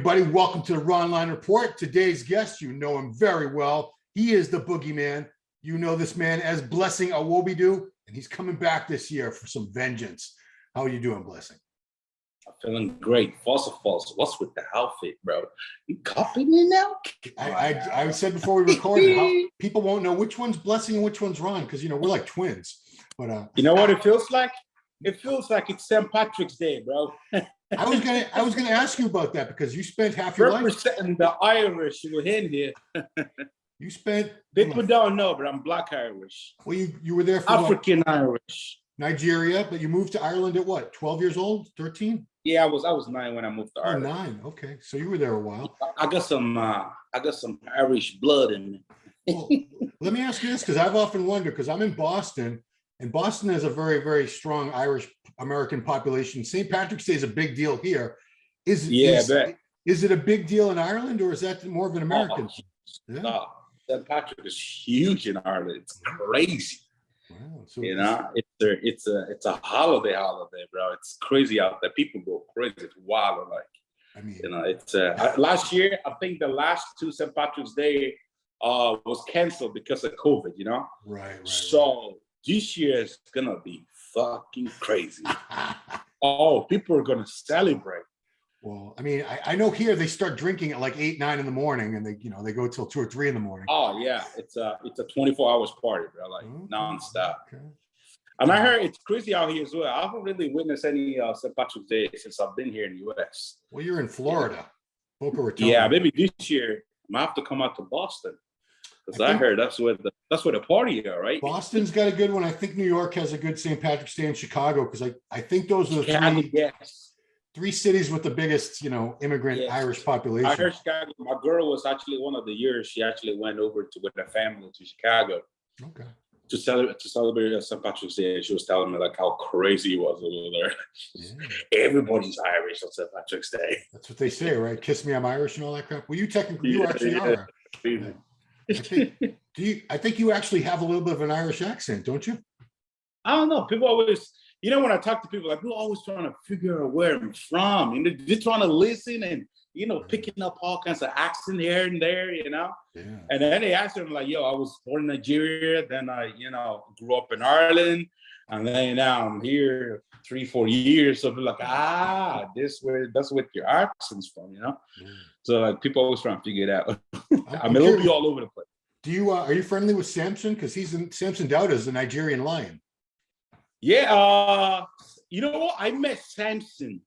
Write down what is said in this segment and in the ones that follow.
everybody. Welcome to the Ronline Report. Today's guest, you know him very well. He is the BoogieMan. You know this man as Blessing Awodibu, and he's coming back this year for some vengeance. How are you doing, Blessing? I'm feeling great. False. What's with the outfit, bro? You copying me now? I said before we recorded how people won't know which one's Blessing and which one's Ron because, you know, we're like twins. But you know what it feels like? It feels like it's St. Patrick's Day, bro. I was gonna ask you about that because you spent half your life representing the Irish within here. You spent people don't know, but I'm Black Irish. Well, you were there for African Irish. Nigeria, but you moved to Ireland at what? 12 years old? 13? Yeah, I was 9 when I moved to Ireland. 9. Okay, so you were there a while. I got some Irish blood in me. Well, let me ask you this because I've often wondered because I'm in Boston. And Boston has a very, very strong Irish American population. St. Patrick's Day is a big deal here. Is it a big deal in Ireland, or is that more of an American? St. Patrick is huge in Ireland. It's crazy. Wow. So you know, it's a holiday, bro. It's crazy out there. People go crazy. It's wild. Like, I mean, you know, it's last year. I think the last 2 St. Patrick's Day was canceled because of COVID. You know, right. So. This year is gonna be fucking crazy. Oh, people are gonna celebrate. Well, I mean, I know here they start drinking at like 8, 9 in the morning, and they go till 2 or 3 in the morning. Oh yeah, it's a 24 hours party, bro, like nonstop. Okay. And I heard it's crazy out here as well. I haven't really witnessed any St. Patrick's Day since I've been here in the U.S. Well, you're in Florida, Boca Raton. Yeah, maybe this year I might have to come out to Boston. Because I heard that's where the party are, right? Boston's got a good one. I think New York has a good St. Patrick's Day in Chicago because I think those are the three cities with the biggest, immigrant Irish population. I heard Chicago. My girl was actually one of the years she actually went over with her family to Chicago. Okay. To celebrate St. Patrick's Day. She was telling me like how crazy it was over there. Yeah. Everybody's Irish on St. Patrick's Day. That's what they say, right? Kiss me, I'm Irish and all that crap. Well, you actually are. Yeah. I think you actually have a little bit of an Irish accent, don't you? I don't know. People always, when I talk to people, like, people always trying to figure out where I'm from. And they're trying to listen and, picking up all kinds of accent here and there, Yeah. And then they ask them, like, I was born in Nigeria. Then I, grew up in Ireland. And then now I'm here 3-4 years. So they're like, that's where your accent's from, Yeah. So like people always trying to figure it out. I mean, it'll be all over the place. Do you are you friendly with Samson? Because Samson Dowda is the Nigerian lion. Yeah, you know what? I met Samson.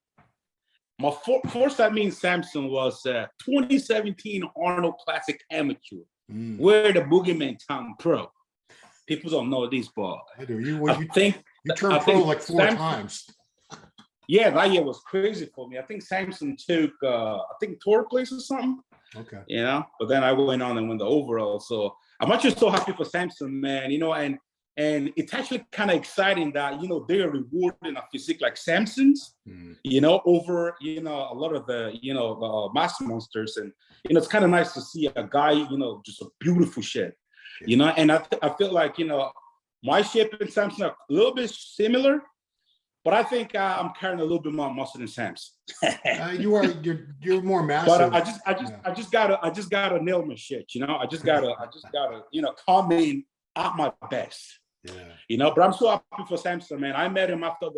My first time meeting Samson was 2017 Arnold Classic Amateur. Where the BoogieMan turned pro. People don't know this, but I do. You turned pro like 4 times. Yeah, that year was crazy for me. I think Samson took, third place or something. Okay. But then I went on and won the overall. So I'm actually so happy for Samson, man. And it's actually kind of exciting that they are rewarding a physique like Samson's, over a lot of the master monsters, and it's kind of nice to see a guy, just a beautiful shape, And I feel like my shape and Samson are a little bit similar. But I think I'm carrying a little bit more muscle than Samson. You're more massive. But I just gotta nail my shit. I just gotta come in at my best. Yeah. But I'm so happy for Samson, man. I met him after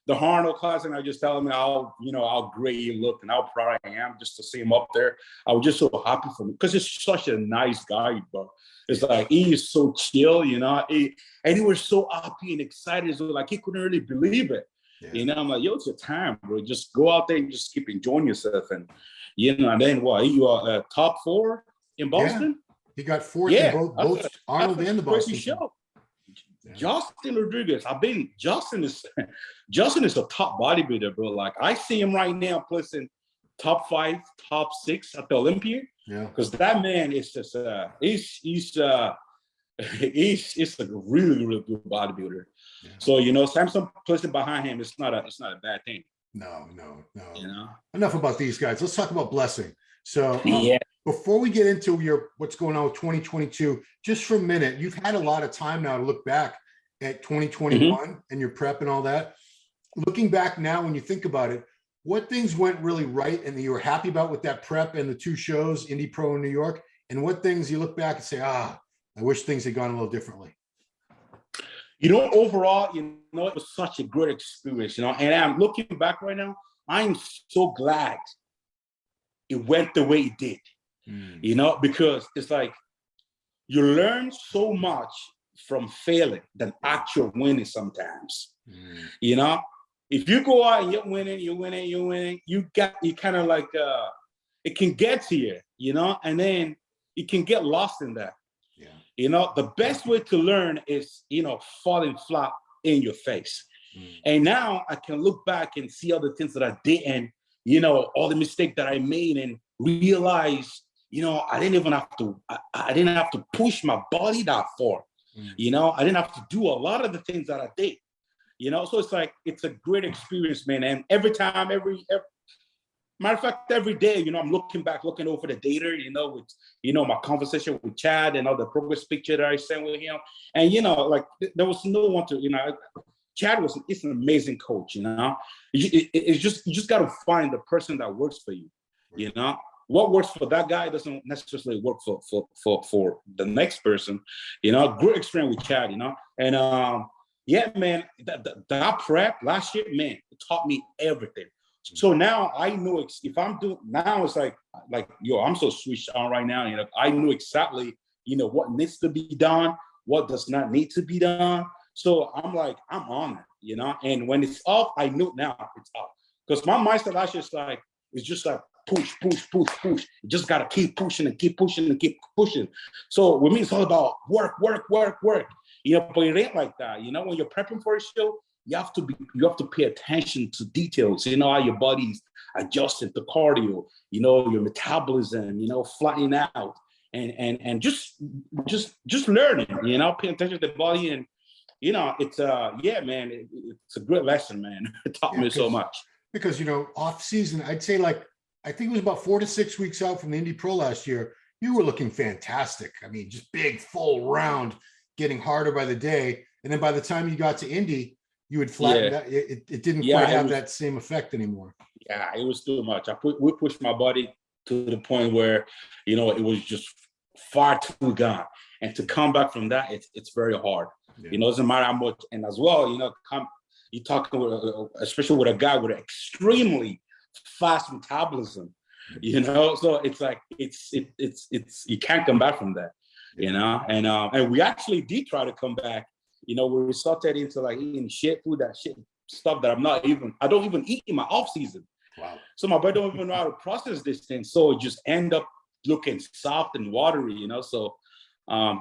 the Arnold class, and I just tell him how great he looked and how proud I am just to see him up there. I was just so happy for him because he's such a nice guy, bro. It's like he is so chill, and he was so happy and excited. So like he couldn't really believe it. Yeah. I'm like, it's your time, bro. Just go out there and just keep enjoying yourself. And and then what? You are top 4 in Boston? Yeah. He got 4th in both Arnold and the Boston show. Yeah. Justin Rodriguez. Justin is a top bodybuilder, bro. Like I see him right now placing top 5, top 6 at the Olympia. Yeah, because that man is just he's a really, really good bodybuilder. Yeah. So Samson placing behind him, it's not a bad thing. No. Enough about these guys. Let's talk about Blessing. So before we get into what's going on with 2022, just for a minute, you've had a lot of time now to look back at 2021 and your prep and all that. Looking back now, when you think about it, what things went really right and that you were happy about with that prep and the 2 shows, Indy Pro in New York, and what things you look back and say, I wish things had gone a little differently? Overall, it was such a great experience, and I'm looking back right now, I'm so glad it went the way it did, because it's like you learn so much from failing than actual winning sometimes. If you go out and you're winning, you kind of like, it can get to you, and then you can get lost in that. The best way to learn is, falling flat in your face. And now I can look back and see all the things that I did and, all the mistakes that I made and realize, I didn't have to push my body that far. I didn't have to do a lot of the things that I did, so it's like, it's a great experience, man. And every time, matter of fact, every day, I'm looking over the data, with, my conversation with Chad and all the progress picture that I sent with him. And, there was no one to, Chad it's an amazing coach, you just got to find the person that works for you, what works for that guy doesn't necessarily work for the next person, great experience with Chad, and, yeah, man, that prep last year, man, it taught me everything. So now I know if I'm doing, now it's like, I'm so switched on right now. I know exactly, what needs to be done, what does not need to be done. So I'm like, I'm on it, and when it's off, I know now it's off. Because my mindset last year is like, it's just like push. You just got to keep pushing and keep pushing and keep pushing. So with me, it's all about work. But it ain't like that. When you're prepping for a show, you have to pay attention to details, how your body's adjusting to cardio, your metabolism, flattening out and just learning, paying attention to the body. And, it's man, it's a great lesson, man. It taught me so much. Because, off season, I'd say I think it was about 4 to 6 weeks out from the Indy Pro last year. You were looking fantastic. I mean, just big, full round, getting harder by the day. And then by the time you got to Indy, you would flatten that. It didn't quite have that same effect anymore. Yeah, it was too much. We pushed my body to the point where, it was just far too gone. And to come back from that, it's very hard. It doesn't matter how much. And as well, you're talking with, especially with a guy with an extremely fast metabolism, so it's like, it's you can't come back from that, and we actually did try to come back. We resulted into like eating food, stuff that I don't even eat in my off season. Wow. So my body don't even know how to process this thing. So it just end up looking soft and watery, So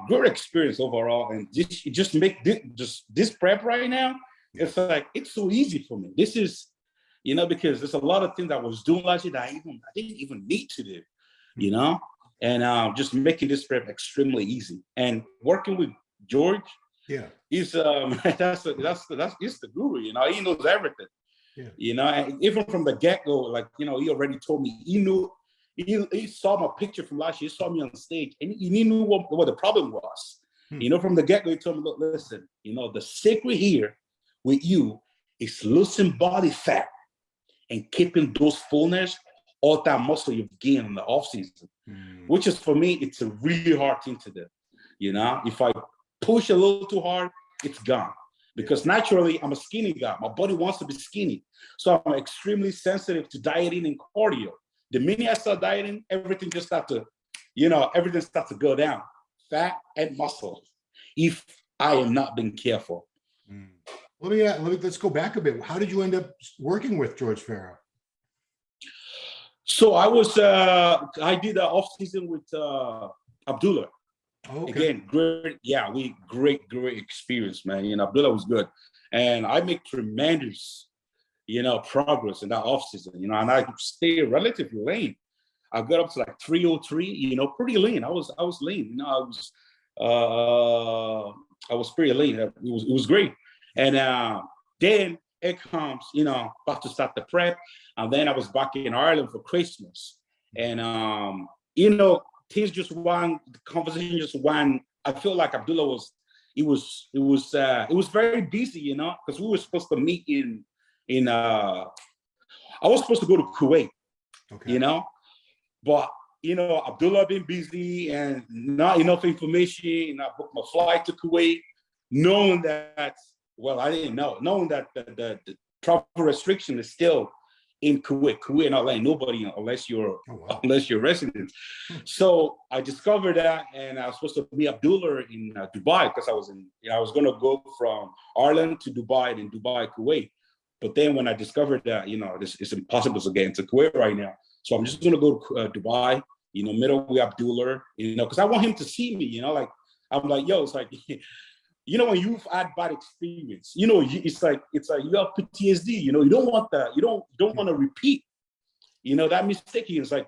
good experience overall. And just make this prep right now. It's like, it's so easy for me. This is, because there's a lot of things I was doing last year that I didn't even need to do, and just making this prep extremely easy. And working with George, he's that's the guru, he knows everything. And even from the get-go, he already told me, he saw my picture from last year, he saw me on stage, and he knew what the problem was. From the get-go, he told me, look, listen, the secret here with you is losing body fat and keeping those fullness, all that muscle you've gained in the off season, which is, for me, it's a really hard thing to do. If I push a little too hard, it's gone. Because naturally, I'm a skinny guy. My body wants to be skinny. So I'm extremely sensitive to dieting and cardio. The minute I start dieting, everything just starts to go down, fat and muscle, if I am not being careful. Let's go back a bit. How did you end up working with George Farah? So I did the off season with Abdullah. Oh, okay. Again, great experience, man. Abdullah was good, and I make tremendous, progress in that off season. And I stay relatively lean. I got up to like 303. Pretty lean. I was lean. I was pretty lean. It was great. And then it comes, about to start the prep. And then I was back in Ireland for Christmas. And, things just went, the conversation just went. I feel like Abdullah it was very busy, because we were supposed to meet in I was supposed to go to Kuwait, Okay. you know, but, you know, Abdullah been busy and not enough information. And I booked my flight to Kuwait, knowing that, well, I didn't know, knowing that the travel restriction is still in Kuwait. Kuwait not letting nobody unless you're resident. So I discovered that, and I was supposed to meet Abdullah in Dubai because I was going to go from Ireland to Dubai and then Dubai, Kuwait. But then when I discovered that, you know, it's impossible to get into Kuwait right now. So I'm just going to go to Dubai, you know, middle with Abdullah, you know, because I want him to see me, you know, like, I'm like, yo, it's like, you know, when you've had bad experience, you know, it's like you have PTSD, you know, you don't want that. You don't want to repeat, you know, that mistake. It's like,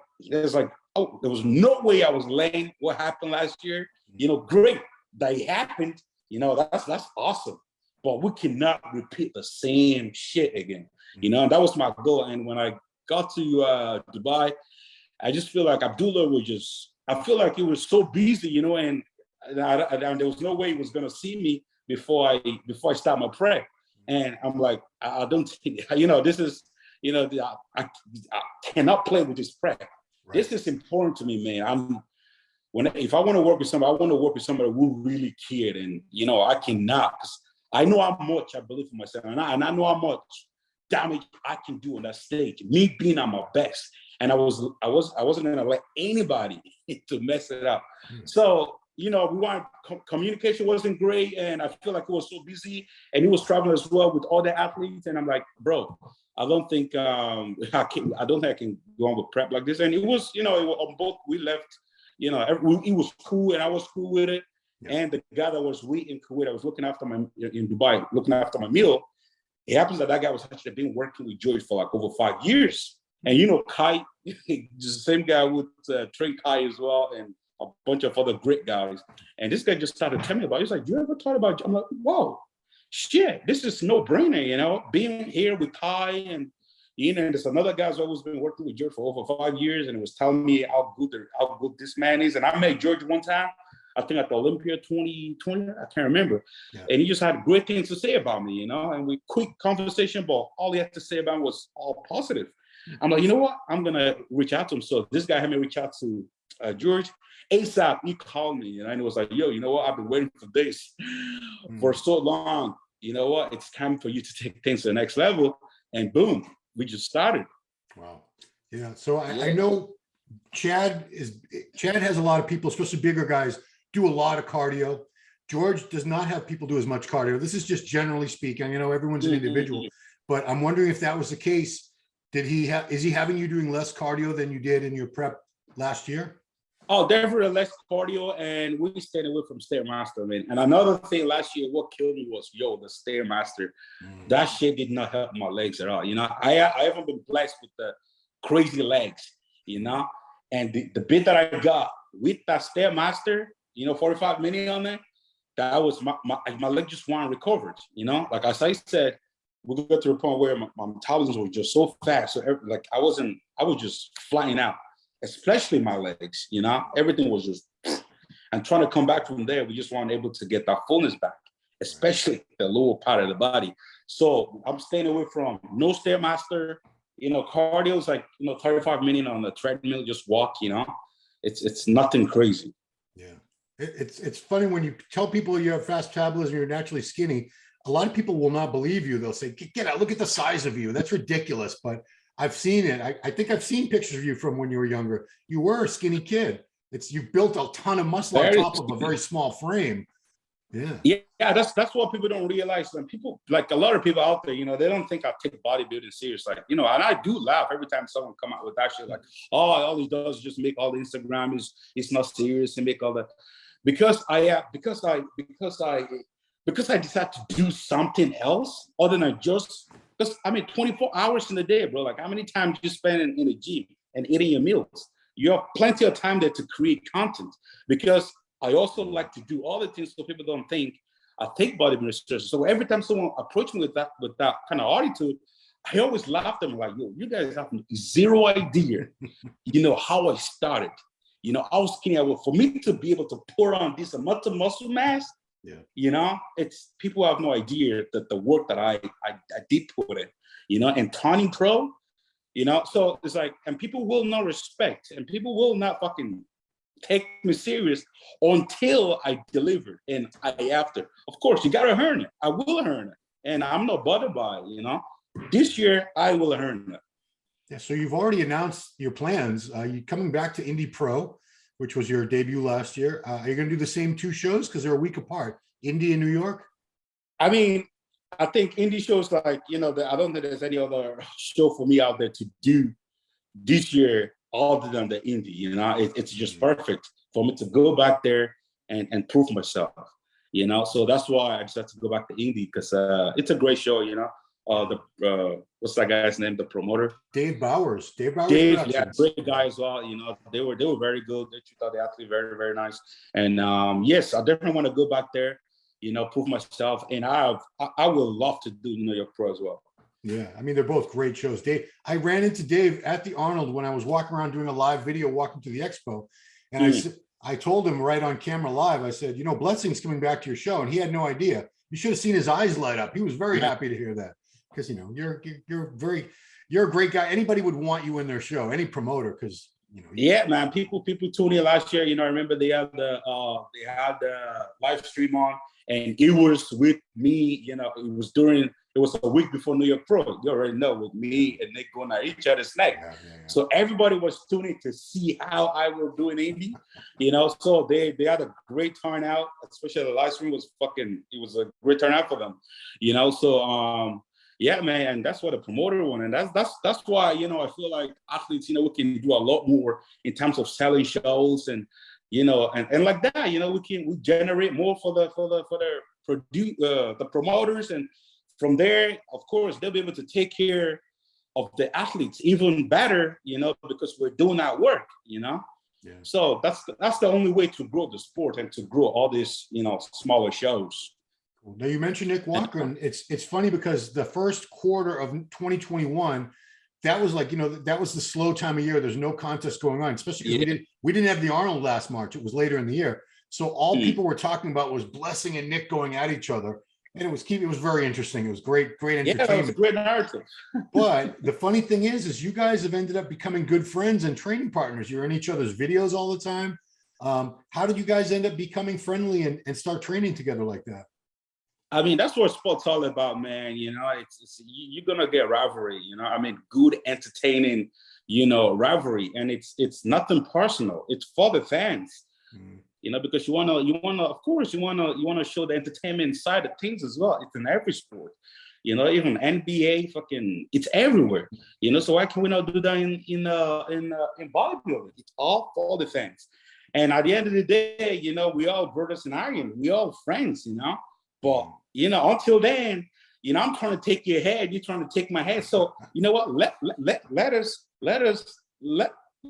oh, there was no way I was laying what happened last year. You know, great that it happened. You know, that's awesome. But we cannot repeat the same shit again. You know, and that was my goal. And when I got to Dubai, I just feel like Abdullah I feel like he was so busy, you know, and there was no way he was going to see me before I start my prep. And I'm like, I don't, you know, this is, you know, I cannot play with this prep. Right. This is important to me, man. If I want to work with somebody, I want to work with somebody who really cared. And, you know, I cannot, because I know how much I believe in myself. And I know how much damage I can do on that stage, me being at my best. And I wasn't going to let anybody to mess it up. So, you know, communication wasn't great, and I feel like he was so busy, and he was traveling as well with all the athletes. And I'm like, bro, I don't think I can go on with prep like this. And it was, you know, on both we left. You know, it was cool, and I was cool with it. Yeah. And the guy that was waiting in Kuwait, I was looking after in Dubai, looking after my meal. It happens that guy was actually been working with George for like over 5 years. And you know, Kai, just the same guy with train Kai as well, and a bunch of other great guys. And this guy just started telling me about it. He's like, you ever thought about, I'm like, whoa, shit, this is no brainer, you know, being here with Kai. And, you know, there's another guy who's always been working with George for over 5 years, and it was telling me how good this man is. And I met George one time, I think at the Olympia 2020, I can't remember. Yeah. And he just had great things to say about me, you know, and we quick conversation, but all he had to say about me was all positive. I'm like, you know what? I'm going to reach out to him. So this guy had me reach out to George. ASAP, he called me, and it was like, yo, you know what? I've been waiting for this for so long. You know what? It's time for you to take things to the next level. And boom, we just started. Wow. Yeah. So I know Chad has a lot of people, especially bigger guys, do a lot of cardio. George does not have people do as much cardio. This is just generally speaking. You know, everyone's an individual, but I'm wondering if that was the case. Is he having you doing less cardio than you did in your prep last year? Oh, definitely less cardio, and we stayed away from Stairmaster, man. And another thing last year, what killed me was, the Stairmaster. That shit did not help my legs at all. You know, I haven't been blessed with the crazy legs, you know. And the bit that I got with that Stairmaster, 45 minutes on there, that was my leg just weren't recovered, you know. Like as I said, we got to a point where my metabolism was just so fast. So I was just flying out, especially my legs, you know, everything was just, and trying to come back from there, we just weren't able to get that fullness back, especially the lower part of the body. So I'm staying away from no Stairmaster, cardio is like, 35 minutes on the treadmill, just walk, it's nothing crazy. Yeah. It's funny when you tell people you have fast metabolism, you're naturally skinny. A lot of people will not believe you. They'll say, get out, look at the size of you. That's ridiculous. But I've seen it. I think I've seen pictures of you from when you were younger. You were a skinny kid. You built a ton of muscle on top of a very small frame. Yeah. Yeah, that's what people don't realize. And people, like a lot of people out there, they don't think I take bodybuilding serious. Like, and I do laugh every time someone come out with that shit. Like, all he does is just make all the Instagram it's not serious and make all that. Because I decided to do something else other than just, because 24 hours in a day, bro. Like, how many times you spend in a gym and eating your meals? You have plenty of time there to create content. Because I also like to do all the things so people don't think I take bodybuilding seriously. So every time someone approaches me with that kind of attitude, I always laugh at them like, yo, you guys have zero idea, how I started. How skinny I was. For me to be able to pour on this amount of muscle mass, it's people have no idea that the work that I did put in, and Tony Pro, So it's like, and people will not respect, and people will not fucking take me serious until I deliver, and I have to. Of course, you gotta earn it. I will earn it, and I'm not bothered by it. This year, I will earn it. Yeah, so you've already announced your plans. You're coming back to Indy Pro, which was your debut last year. Are you going to do the same 2 shows? Because they're a week apart, Indy and New York? I mean, I think Indy shows like, I don't think there's any other show for me out there to do this year other than the Indy. It's just perfect for me to go back there and prove myself. So that's why I decided to go back to Indy, because it's a great show. What's that guy's name? The promoter, Dave Bowers. Dave, yeah, great guy as well. They were very good. They treated the athlete very, very nice. And yes, I definitely want to go back there, prove myself. And I would love to do New York Pro as well. Yeah, I mean, they're both great shows. Dave, I ran into Dave at the Arnold when I was walking around doing a live video, walking to the expo, and I told him right on camera live, I said, Blessing's coming back to your show, and he had no idea. You should have seen his eyes light up. He was very happy to hear that, because you're a great guy. Anybody would want you in their show, any promoter, because Yeah, man. People tuned in last year. I remember they had the live stream on, and it was with me. It was a week before New York Pro. You already know, with me and Nick going at each other's neck. Yeah. So everybody was tuning to see how I was doing Indy. So they had a great turnout, especially the live stream was it was a great turnout for them. So yeah, man, and that's what a promoter wants, and that's why I feel like athletes, we can do a lot more in terms of selling shows, and and like that, we generate more for the promoters, and from there, of course, they'll be able to take care of the athletes even better, because we're doing that work, Yeah. So that's the only way to grow the sport and to grow all these smaller shows. Now, you mentioned Nick Walker, and it's funny because the first quarter of 2021, that was like, that was the slow time of year. There's no contest going on, especially because we didn't have the Arnold last March. It was later in the year. So all people were talking about was Blessing and Nick going at each other. And it was very interesting. It was great entertainment. Yeah, it was a great narrative. But the funny thing is you guys have ended up becoming good friends and training partners. You're in each other's videos all the time. How did you guys end up becoming friendly and start training together like that? I mean, that's what sports all about, man. It's you're gonna get rivalry. Good, entertaining, rivalry, and it's nothing personal. It's for the fans. Because you wanna, of course, you wanna show the entertainment side of things as well. It's in every sport, even NBA, it's everywhere. So why can we not do that in bodybuilding? It's all for the fans. And at the end of the day, we all brothers in iron. We all friends, But until then, I'm trying to take your head. You're trying to take my head. So you know what?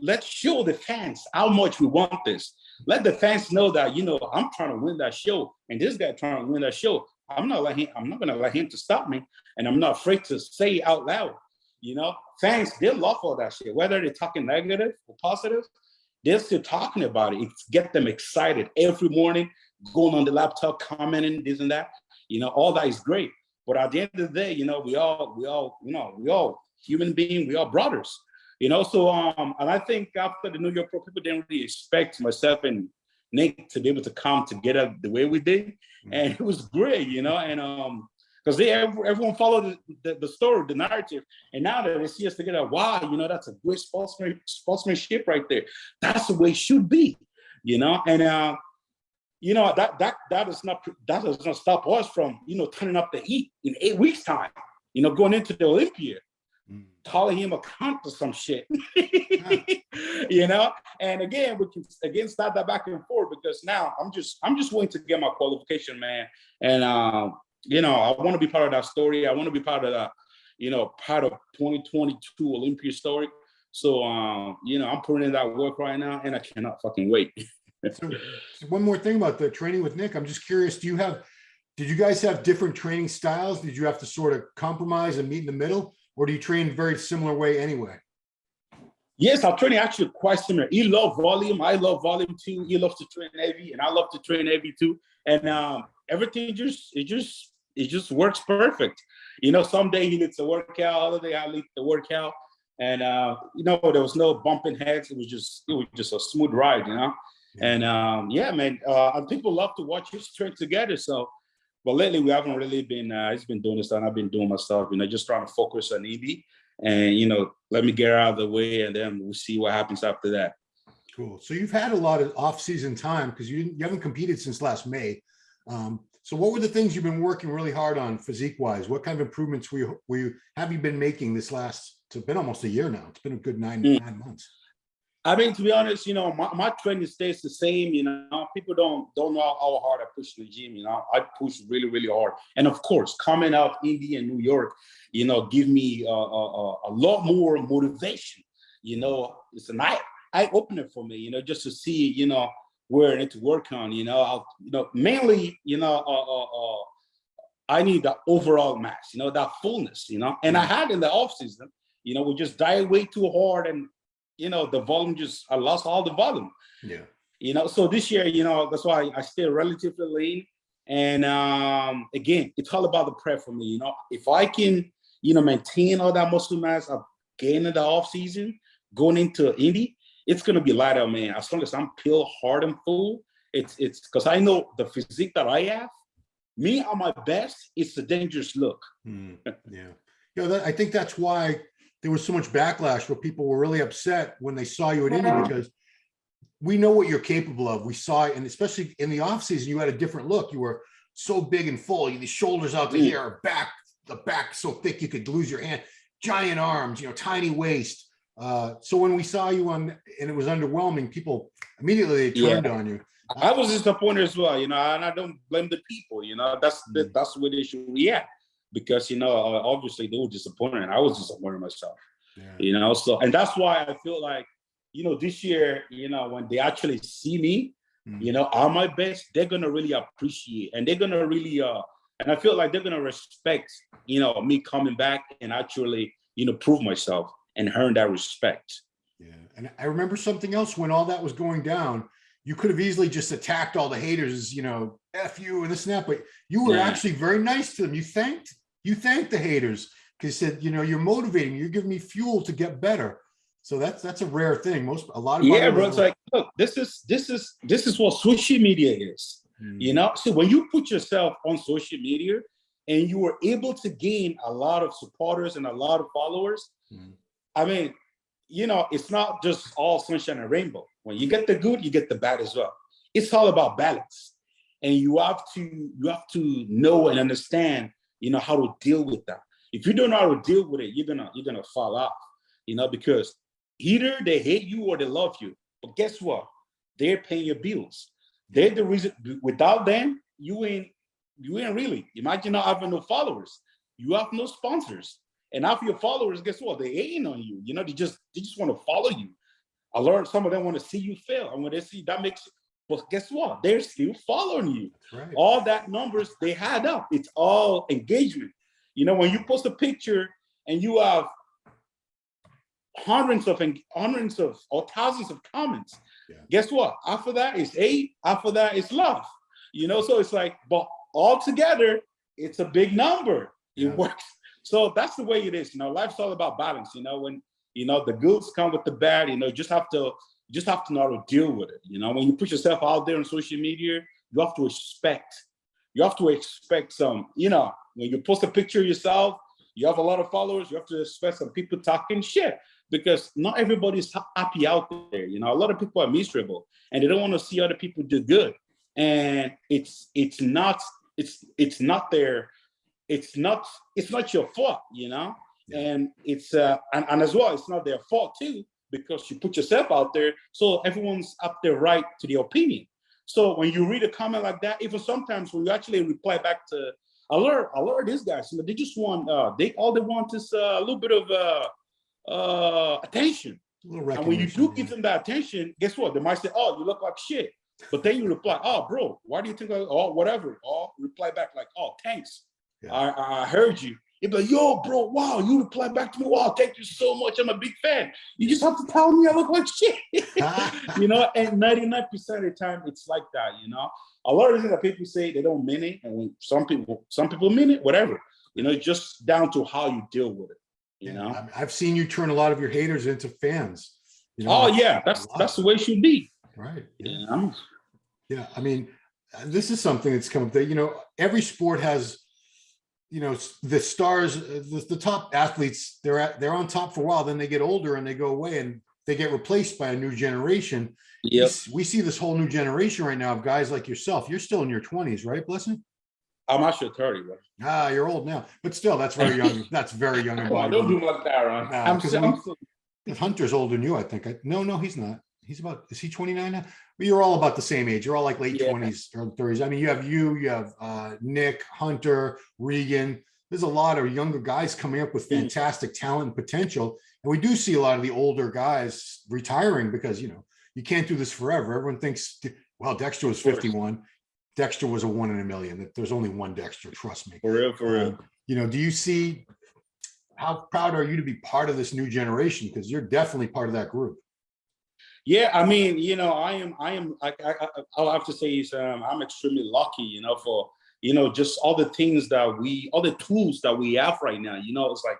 Let's show the fans how much we want this. Let the fans know that I'm trying to win that show, and this guy trying to win that show. I'm not gonna let him to stop me, and I'm not afraid to say it out loud. Fans, they love all that shit. Whether they're talking negative or positive, they're still talking about it. It's get them excited every morning, going on the laptop, commenting this and that. All that is great. But at the end of the day, we all human beings, we all brothers. So and I think after the New York Pro, people didn't really expect myself and Nick to be able to come together the way we did, and it was great, and because everyone followed the story, the narrative, and now that they see us together, wow, that's a great sportsmanship right there. That's the way it should be, and that does not stop us from turning up the heat in 8 weeks' time, going into the Olympia. Calling him a cunt or some shit, and again, we can start that back and forth, because now I'm just waiting to get my qualification, man. And I want to be part of that story. I want to be part of that, part of 2022 Olympia story. So I'm putting in that work right now, and I cannot fucking wait. So one more thing about the training with Nick. I'm just curious, did you guys have different training styles? Did you have to sort of compromise and meet in the middle? Or do you train very similar way anyway? Yes, our training actually quite similar. He loves volume. I love volume too. He loves to train heavy, and I love to train heavy too. And everything just works perfect. Someday he needs a workout, other day I need the workout. And there was no bumping heads. It was just a smooth ride, And man, and people love to watch us train together. So, but lately we haven't really been. He's been doing this, and I've been doing my stuff. Just trying to focus on Indy, and let me get out of the way, and then we'll see what happens after that. Cool. So you've had a lot of off-season time because you haven't competed since last May. So what were the things you've been working really hard on physique-wise? What kind of improvements have you been making this last? It's been almost a year now. It's been a good nine months. I mean, to be honest, my training stays the same. People don't know how hard I push in the gym. I push really, really hard. And of course, coming out Indy and New York, give me a lot more motivation. It's an eye opener for me. Just to see, where I need to work on. Mainly, I need the overall mass. That fullness. And I had in the off season. We just diet way too hard, and the volume I lost all the volume. Yeah. So this year, that's why I stay relatively lean. And again, it's all about the prep for me. If I can, maintain all that muscle mass I've gained in the off season, going into Indy, it's gonna be lighter, man. As long as I'm peeled hard and full, it's because I know the physique that I have. Me on my best, it's a dangerous look. Yeah. I think that's why there was so much backlash where people were really upset when they saw you at Indy, because we know what you're capable of. We saw it, and especially in the off season, you had a different look. You were so big and full. You had the shoulders out to here, the back so thick you could lose your hand, giant arms, tiny waist. So when we saw you and it was underwhelming, people immediately turned on you. I was disappointed as well, and I don't blame the people. That's the way they should react. Because obviously they were disappointed, and I was disappointed myself. So, and that's why I feel like this year, when they actually see me, on my best, they're gonna really appreciate, and they're gonna really and I feel like they're gonna respect me coming back and actually prove myself and earn that respect. Yeah, and I remember something else when all that was going down. You could have easily just attacked all the haters, F you and this and that, but you were actually very nice to them. You thanked the haters because you said, you're motivating me, you're giving me fuel to get better. So that's a rare thing. A lot of bro. It's like, look, this is what social media is. So when you put yourself on social media and you were able to gain a lot of supporters and a lot of followers, I mean, it's not just all sunshine and rainbow. When you get the good, you get the bad as well. It's all about balance, and you have to know and understand, how to deal with that. If you don't know how to deal with it, you're gonna fall off, because either they hate you or they love you. But guess what? They're paying your bills. They're the reason. Without them, you ain't really. Imagine not having no followers. You have no sponsors. And after your followers, guess what? They hating on you. They just want to follow you. I learned some of them want to see you fail. And when they see that but guess what? They're still following you. Right. All that numbers, they add up. It's all engagement. When you post a picture and you have hundreds of or thousands of comments, guess what? After that is hate. After that is love. So it's like, but all together, it's a big number. It works. So that's the way it is. Life's all about balance. When the goods come with the bad, you just have to know how to deal with it. When you put yourself out there on social media, you have to expect some, when you post a picture of yourself, you have a lot of followers, you have to expect some people talking shit, because not everybody's happy out there. A lot of people are miserable and they don't want to see other people do good. And it's not your fault, and it's and as well, it's not their fault too, because you put yourself out there, so everyone's up there right to their opinion. So when you read a comment like that, even sometimes when you actually reply back to alert these guys, they just want all they want is a little bit of attention. And when you do give them that attention, guess what? They might say, "Oh, you look like shit." But then you reply, "Oh, bro, why do you think?" Oh, whatever. Or reply back like, "Oh, thanks. Yeah. I heard you." You'd be like, "Yo, bro, wow, you reply back to me. Wow, thank you so much. I'm a big fan. You just have to tell me I look like shit." And 99% of the time, it's like that, A lot of things that people say, they don't mean it. And when some people mean it, whatever. It's just down to how you deal with it. You know? I mean, I've seen you turn a lot of your haters into fans. You know, oh yeah, that's the way it should be. Right. Yeah. You know? Yeah. I mean, this is something that's come up that, you know, every sport has, you know, the stars, the top athletes, they're on top for a while, then they get older and they go away and they get replaced by a new generation. Yep. We see this whole new generation right now of guys like yourself. You're still in your 20s, right, Blessing? I'm actually 30, bro. Ah, you're old now, but still, that's very young. That's very young. Come on, don't do me like that, Ron. I'm still. Hunter's older than you, I think. No, he's not. Is he 29 now? But you're all about the same age. You're all like late 20s or 30s. I mean, you have Nick, Hunter, Regan. There's a lot of younger guys coming up with fantastic talent and potential. And we do see a lot of the older guys retiring because, you know, you can't do this forever. Everyone thinks, well, Dexter was 51. Dexter was a 1 in a million. There's only one Dexter, trust me. For real. You know, do you see, how proud are you to be part of this new generation? Because you're definitely part of that group. Yeah, I mean, you know, I'll have to say is I'm extremely lucky, you know, for, you know, just all the things all the tools that we have right now, you know, it's like,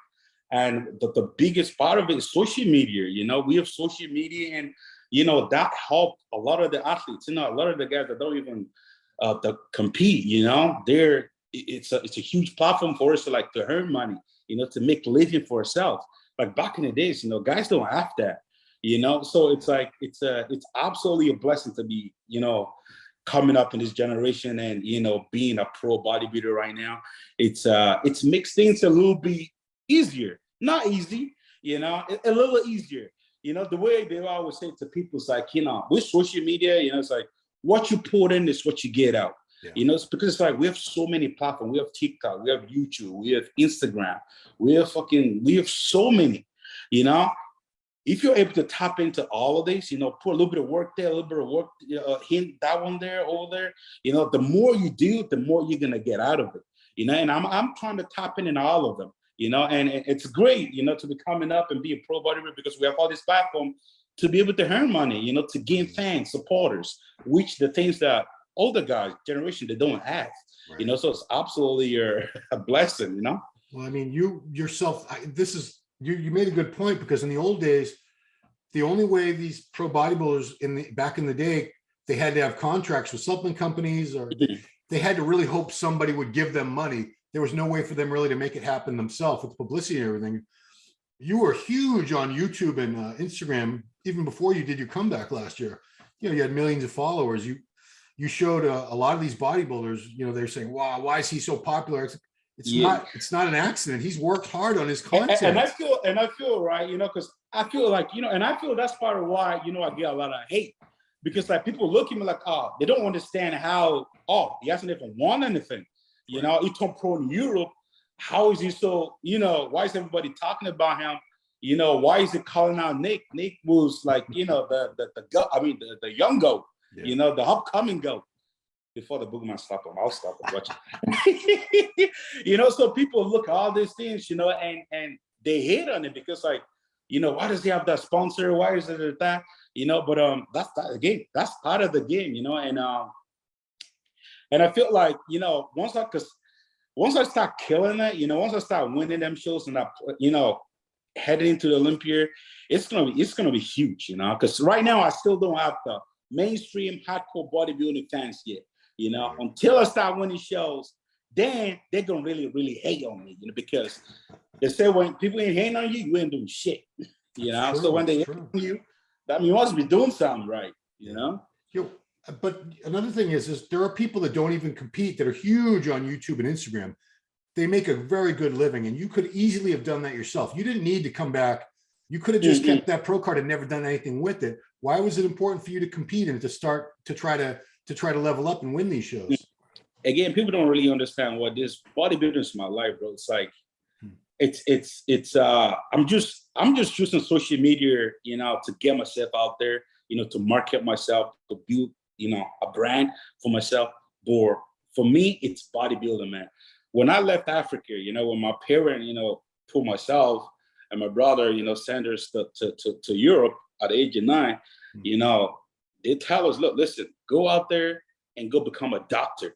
and the biggest part of it is social media, you know, we have social media and, you know, that helped a lot of the athletes, you know, a lot of the guys that don't even compete, you know, it's a huge platform for us to earn money, you know, to make a living for ourselves. Like back in the days, you know, guys don't have that. You know, so it's like it's absolutely a blessing to be, you know, coming up in this generation and, you know, being a pro bodybuilder right now. It's makes things a little bit easier, not easy, you know, a little easier. You know, the way they always say to people is like, you know, with social media, you know, it's like what you put in is what you get out. Yeah. You know, it's because it's like we have so many platforms. We have TikTok, we have YouTube, we have Instagram, we have so many, you know. If you're able to tap into all of this, you know, put a little bit of work there, a little bit of work, hint that one there, over there, you know, the more you do, the more you're gonna get out of it, you know. And I'm trying to tap in all of them, you know, and it's great, you know, to be coming up and be a pro bodybuilder because we have all this platform to be able to earn money, you know, to gain fans, supporters, which the things that older guys, generation, they don't have, right. You know, so it's absolutely a blessing, you know. Well, I mean, you yourself, you made a good point because in the old days, the only way these pro bodybuilders back in the day, they had to have contracts with supplement companies or they had to really hope somebody would give them money. There was no way for them really to make it happen themselves with publicity and everything. You were huge on YouTube and Instagram even before you did your comeback last year. You know, you had millions of followers. You showed a lot of these bodybuilders, you know, they're saying, wow, why is he so popular? It's not an accident. He's worked hard on his content. And I feel right, you know, because I feel like, you know, and I feel that's part of why, you know, I get a lot of hate because like people look at me like, oh, they don't understand how, he hasn't even won anything. You know, he turned pro in Europe. How is he so, you know, why is everybody talking about him? You know, why is it calling out Nick? Nick was like, you know, the young goat, you know, the upcoming goat. Before the BoogieMan stop him, I'll stop him watching. You know, so people look at all these things, you know, and they hate on it because, like, you know, why does he have that sponsor? Why is it that? You know, but that's the game. That's part of the game, you know, and I feel like, you know, once I start killing it, you know, once I start winning them shows and I, you know, heading into the Olympia, it's gonna be huge, you know, because right now I still don't have the mainstream hardcore bodybuilding fans yet. You know, until I start winning shows, then they're gonna really, really hate on me, you know, because they say when people ain't hating on you, you ain't doing shit. You know, so when they hate on you, that means you must be doing something right, you know. But another thing is there are people that don't even compete that are huge on YouTube and Instagram. They make a very good living, and you could easily have done that yourself. You didn't need to come back. You could have just kept that pro card and never done anything with it. Why was it important for you to compete and to try to level up and win these shows? Again, people don't really understand what this bodybuilding is my life, bro. It's like I'm just using social media, you know, to get myself out there, you know, to market myself, to build, you know, a brand for myself. Or for me, it's bodybuilding, man. When I left Africa, you know, when my parents, you know, put myself and my brother, you know, sent us to Europe at the age of 9, you know, they tell us, look, listen, go out there and go become a doctor.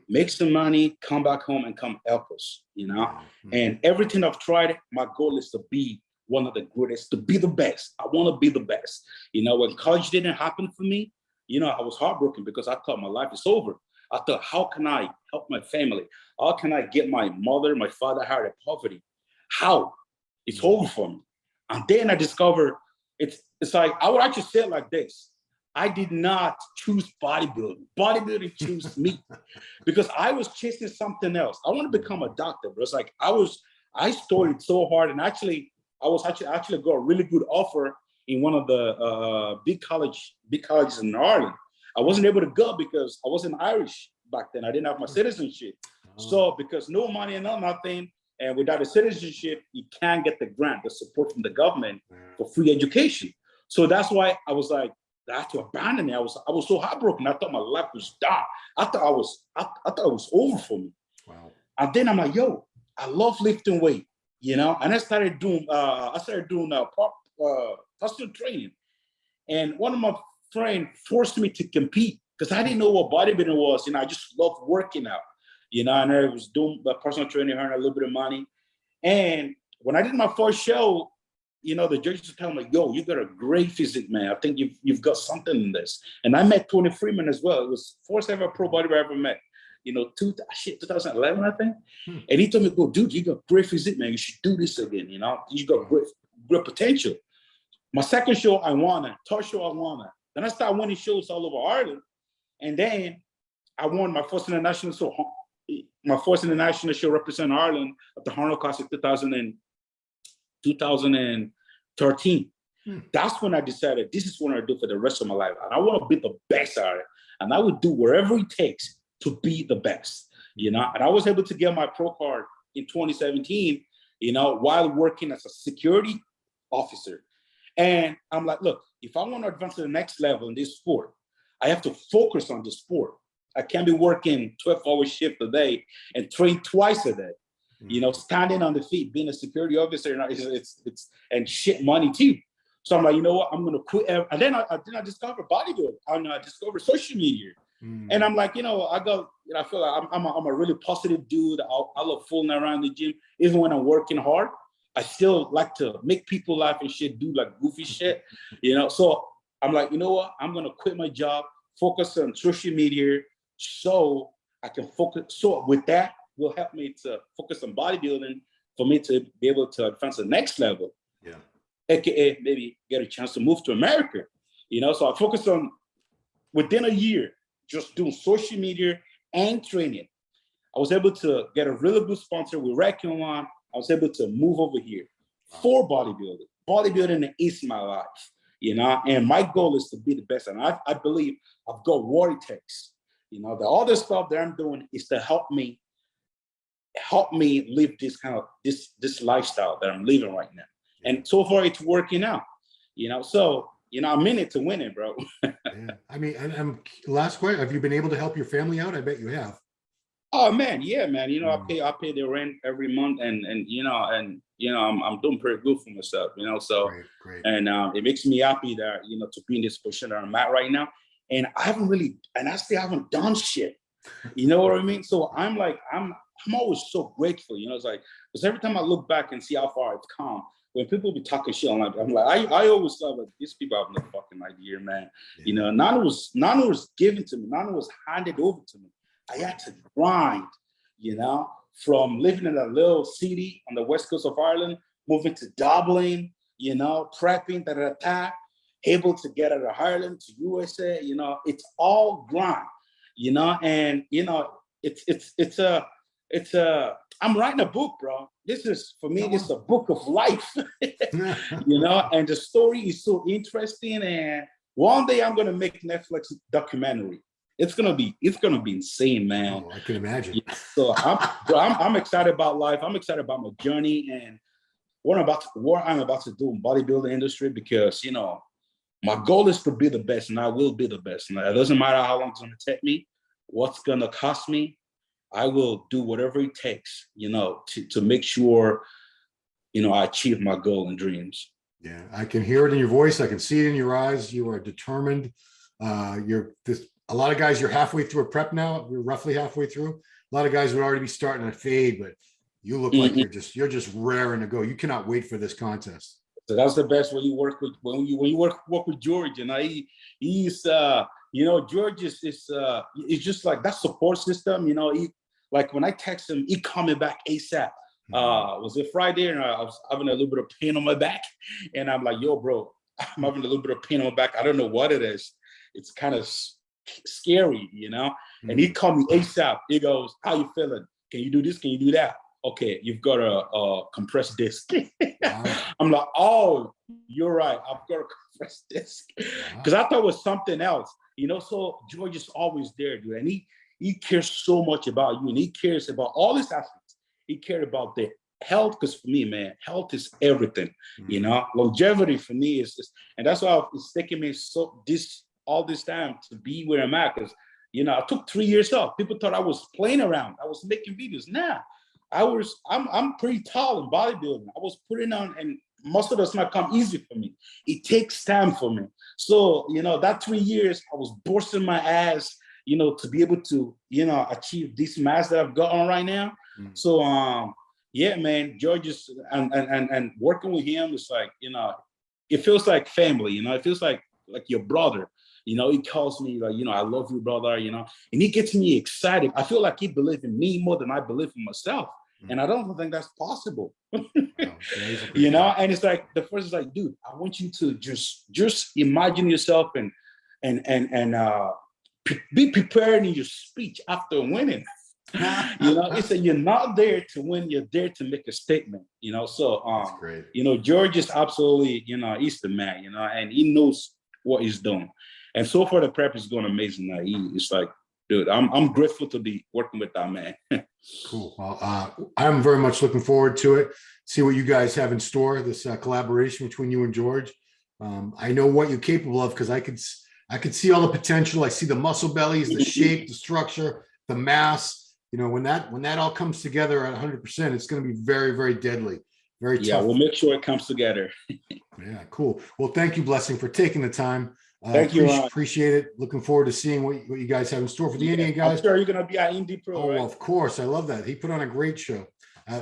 make some money, come back home and come help us, you know? And everything I've tried, my goal is to be one of the greatest, to be the best. I want to be the best. You know, when college didn't happen for me, you know, I was heartbroken because I thought my life is over. I thought, how can I help my family? How can I get my mother, my father out of poverty? How? It's over for me. And then I discovered it's like, I would actually say it like this. I did not choose bodybuilding. Bodybuilding chose me because I was chasing something else. I want to become a doctor, but it's like I studied so hard, and actually got a really good offer in one of the big colleges in Ireland. I wasn't able to go because I wasn't Irish back then. I didn't have my citizenship. So because no money and no nothing, and without a citizenship, you can't get the grant, the support from the government for free education. So that's why I was like, I had to abandon it. I was so heartbroken. I thought my life was dark. I thought it was over for me. Wow. And then I'm like, yo, I love lifting weight, you know. And I started doing personal training. And one of my friends forced me to compete because I didn't know what bodybuilding was. You know, I just loved working out, you know. And I was doing personal training, earning a little bit of money. And when I did my first show, you know, the judges were telling me, yo, you got a great physique, man. I think you've got something in this. And I met Tony Freeman as well. It was the first ever pro bodybuilder I ever met. You know, 2011, I think. And he told me, go, dude, you got great physique, man. You should do this again. You know, you got great potential. My second show, I won it. Third show, I won it. Then I started winning shows all over Ireland. And then I won my first international show. My first international show representing Ireland at the Arnold Classic 2013. That's when I decided this is what I do for the rest of my life. And I want to be the best at it. And I would do whatever it takes to be the best, you know. And I was able to get my pro card in 2017, you know, while working as a security officer. And I'm like, look, if I want to advance to the next level in this sport, I have to focus on the sport. I can't be working 12-hour shift a day and train twice a day. You know, standing on the feet, being a security officer, you know, it's and shit money too. So I'm like, you know what, I'm gonna quit. And then I discovered bodybuilding. I discovered social media, and I'm like, you know, I feel like I'm a really positive dude. I love fooling around the gym, even when I'm working hard. I still like to make people laugh and shit, do like goofy shit, you know. So I'm like, you know what, I'm gonna quit my job, focus on social media, so I can focus. So with that, will help me to focus on bodybuilding for me to be able to advance the next level. Yeah. AKA maybe get a chance to move to America. You know, so I focused on within a year, just doing social media and training. I was able to get a really good sponsor with Ronline. I was able to move over here for bodybuilding. Bodybuilding is my life, you know, and my goal is to be the best. And I believe I've got what it takes. You know, the other stuff that I'm doing is to help me live this kind of this lifestyle that I'm living right now. And so far it's working out, you know. So, you know, I'm in it to win it, bro. Yeah. I mean, and last question, have you been able to help your family out? I bet you have. Oh man, yeah, man. You know, I pay the rent every month, and you know, I'm doing pretty good for myself, you know. So great. And it makes me happy that, you know, to be in this position that I'm at right now. And I still haven't done shit. You know what I mean? So I'm always so grateful, you know. It's like, because every time I look back and see how far I've come, when people be talking shit, I'm like, I always thought, like, these people have no fucking idea, man. Yeah. You know, none was given to me, none was handed over to me. I had to grind, you know, from living in a little city on the west coast of Ireland, moving to Dublin, you know, prepping, able to get out of Ireland to USA, you know. It's all grind, you know. And you know, I'm writing a book, bro. This is, for me, it's a book of life, you know. And the story is so interesting. And one day I'm gonna make Netflix documentary. It's gonna be insane, man. Oh, I can imagine. Yeah. So I'm excited about life. I'm excited about my journey and what I'm about to do in bodybuilding industry, because, you know, my goal is to be the best, and I will be the best. And it doesn't matter how long it's gonna take me, what's gonna cost me. I will do whatever it takes, you know, to make sure, you know, I achieve my goal and dreams. Yeah, I can hear it in your voice. I can see it in your eyes. You are determined. a lot of guys, you're halfway through a prep now. We're roughly halfway through. A lot of guys would already be starting a fade, but you look like you're just raring to go. You cannot wait for this contest. So that's the best when you work with work with George. You know, he's George is just like that support system. You know, like when I text him, he call me back ASAP. Was it Friday? And I was having a little bit of pain on my back, and I'm like, yo, bro, I'm having a little bit of pain on my back. I don't know what it is. It's kind of scary, you know. And he called me ASAP. He goes, "How you feeling? Can you do this? Can you do that? Okay, you've got a compressed disc." I'm like, "Oh, you're right. I've got a compressed disc," because I thought it was something else, you know. So George is always there, dude, and he cares so much about you, and he cares about all his athletes. He cared about their health, because for me, man, health is everything. You know, longevity for me is just, and that's why it's taking me all this time to be where I'm at. Because, you know, I took 3 years off. People thought I was playing around. I was making videos. Nah, I'm pretty tall in bodybuilding. I was putting on, and most of it's not come easy for me. It takes time for me. So, you know, that 3 years, I was busting my ass, you know, to be able to, you know, achieve this mass that I've got on right now. So, yeah, man, George is, and working with him is like, you know, it feels like family, you know, it feels like your brother. You know, he calls me like, you know, I love you, brother, you know, and he gets me excited. I feel like he believes in me more than I believe in myself. And I don't think that's possible. You know, and it's like, the first is like, dude, I want you to just imagine yourself and be prepared in your speech after winning. You know, it's you're not there to win, you're there to make a statement, you know. So you know, George is absolutely, you know, he's the man, you know, and he knows what he's doing. And so far the prep is going amazing now. It's like, dude, I'm grateful to be working with that man. Cool. Well, I'm very much looking forward to it. See what you guys have in store, this collaboration between you and George. I know what you're capable of, because I could see all the potential. I see the muscle bellies, the shape, the structure, the mass. You know, when that all comes together at 100%, it's going to be very, very deadly. Very tough. Yeah, we'll make sure it comes together. Yeah, cool. Well, thank you, Blessing, for taking the time. Thank you. Appreciate it. Looking forward to seeing what you guys have in store for the Indian guys. I'm sure you're going to be at Indy Pro. Oh, right? Of course. I love that. He put on a great show.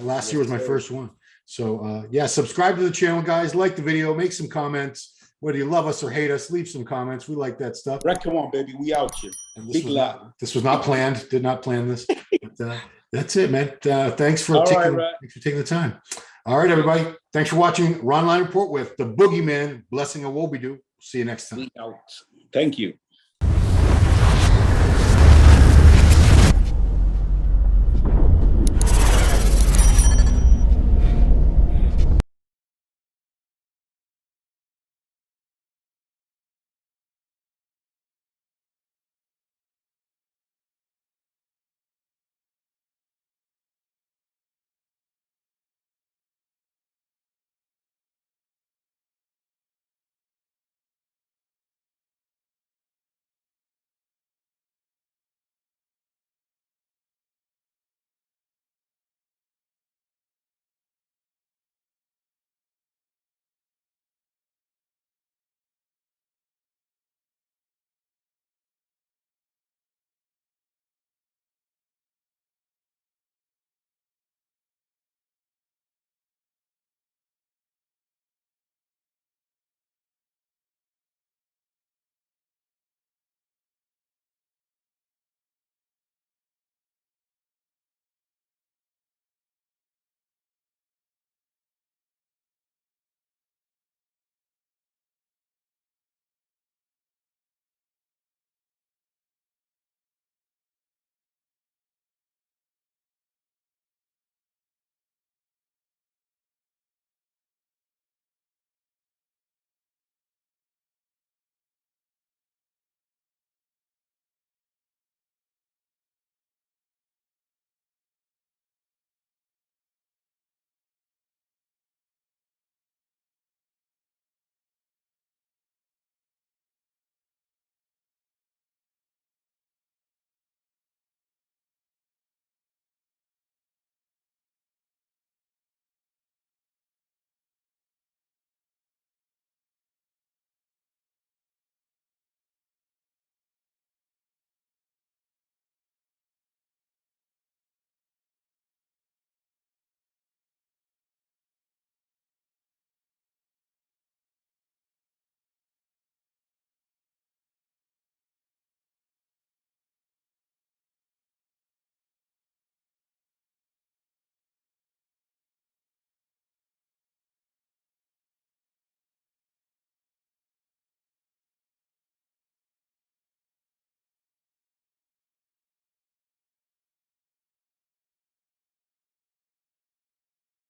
Last year was my first one. So, yeah, subscribe to the channel, guys. Like the video. Make some comments. Whether you love us or hate us, leave some comments. We like that stuff. Right, come on, baby. We out here. This was not planned. Did not plan this. But, that's it, man. Thanks for taking the time. All right, everybody. Thanks for watching Ronline Report with the Boogeyman, Blessing Awodibu. See you next time. Thank you.